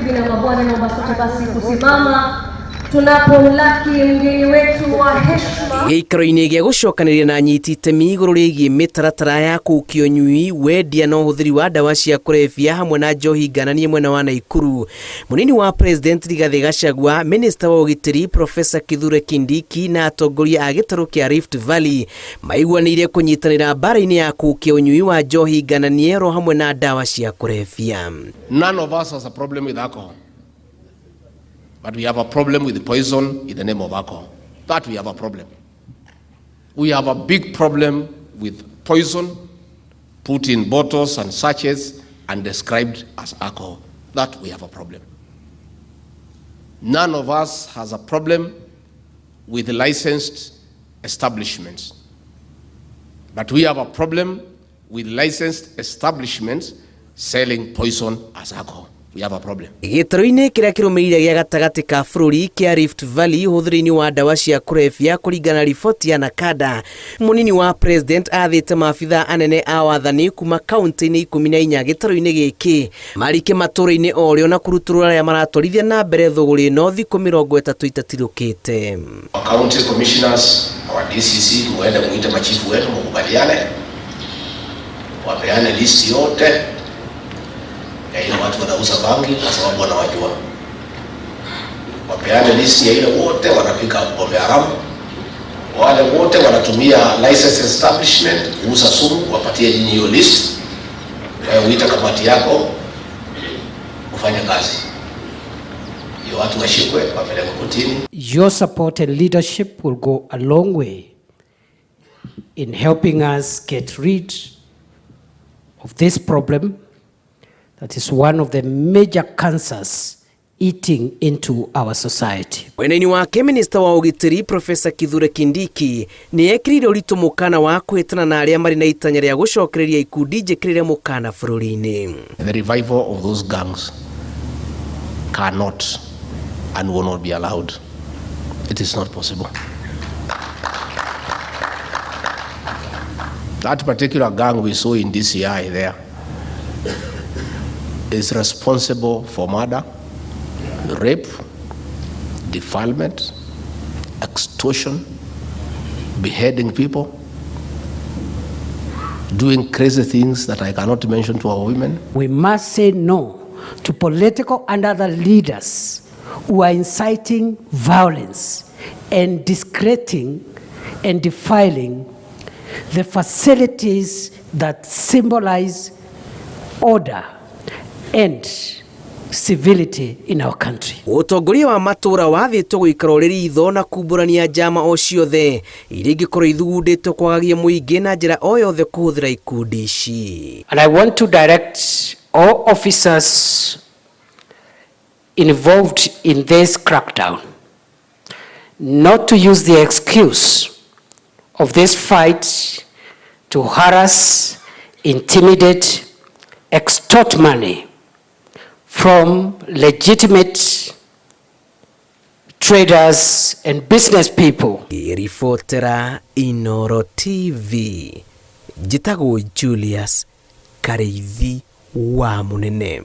mabibi na mabwana, naomba sote basi kusimama tunapomlaki mgeni wetu wa heshima. Gĩikaro-inĩ gĩa gũcokanĩrĩria na anyiti itemi igũrũ rĩgiĩ mĩtaratara ya kũũkia ũnyui, wendia na ũhũthĩri wa ndawa cia kũrebia hamwe na njohi ngananie mwena wa Naikuru, mũnini wa President Rigathĩ Gachagua, Minister wa ũgitĩri Professor Kithure Kindiki na atongoria a gĩtarũ kĩa Rift Valley maiguanĩire kũnyitanĩra mbara-inĩ ya kũũkia ũnyui wa njohi ngananie ro hamwe na ndawa cia kũrebia. None of us has a problem with alcohol. But we have a problem with the poison in the name of alcohol. That we have a problem. We have a big problem with poison put in bottles and sachets and described as alcohol. That we have a problem. None of us has a problem with licensed establishments. But we have a problem with licensed establishments selling poison as alcohol. We have a problem. Gĩtarũ-inĩ kĩrĩa kĩrũmĩrĩire gĩa gatagatĩ ka bũrũri kĩa Rift Valley ũhũthĩri-inĩ wa ndawa cia kũrebia kũringana na riboti ya Nakada, mũnini wa President athĩte maabithaa anene a wathani kuma kaunti-inĩ 14 gĩtarũ-inĩ gĩkĩ marike matũũra-inĩ orĩo na kũrutĩrwo arĩa maratwarithia na mbere thũgũrĩ no thikũ 30 itatirũkĩte. County commissioners, our DCC, muende muite machifu wetu mkubaliane, wapeane listi yote ya ile watu wanauza bangi kwa sababu wanawajua. Wapeane listi ya ile wote wanapika pombe haramu. Wale wote wanatumia licensed establishment kuuza sumu, wapatie nyinyi hiyo list. Uita kamati yako ufanye kazi. Hiyo watu washikwe wapelekwe kotini. Your support and leadership will go a long way in helping us get rid of this problem. That is one of the major cancers eating into our society. Mwena-inĩ wake Minister wa ũgitĩri Professor Kithure Kindiki nĩ ekĩrire ũritũ mũkana wa kũhĩtana na arĩa marĩ na itanya rĩa gũcokereria ikundi njĩkĩrĩre mũkana bũrũri-inĩ. The revival of those gangs cannot and will not be allowed. It is not possible. That particular gang we saw in DCI there is responsible for murder, rape, defilement, extortion, beheading people, doing crazy things that I cannot mention to our women. We must say no to political and other leaders who are inciting violence and discrediting and defiling the facilities that symbolize order and civility in our country. Ũtongoria wa matũũra wathĩtwo gũikara ũrĩ itho na kumbũrania njama o ciothe iria ingĩkorwo ithugundĩtwo kwagagia mũingĩ na njĩra o yothe kũhũthĩra ikundi ici. And I want to direct all officers involved in this crackdown not to use the excuse of this fight to harass, intimidate, extort money from legitimate traders and business people. Reportera Inoro TV, Jitago Julius Kareithi wa Munene.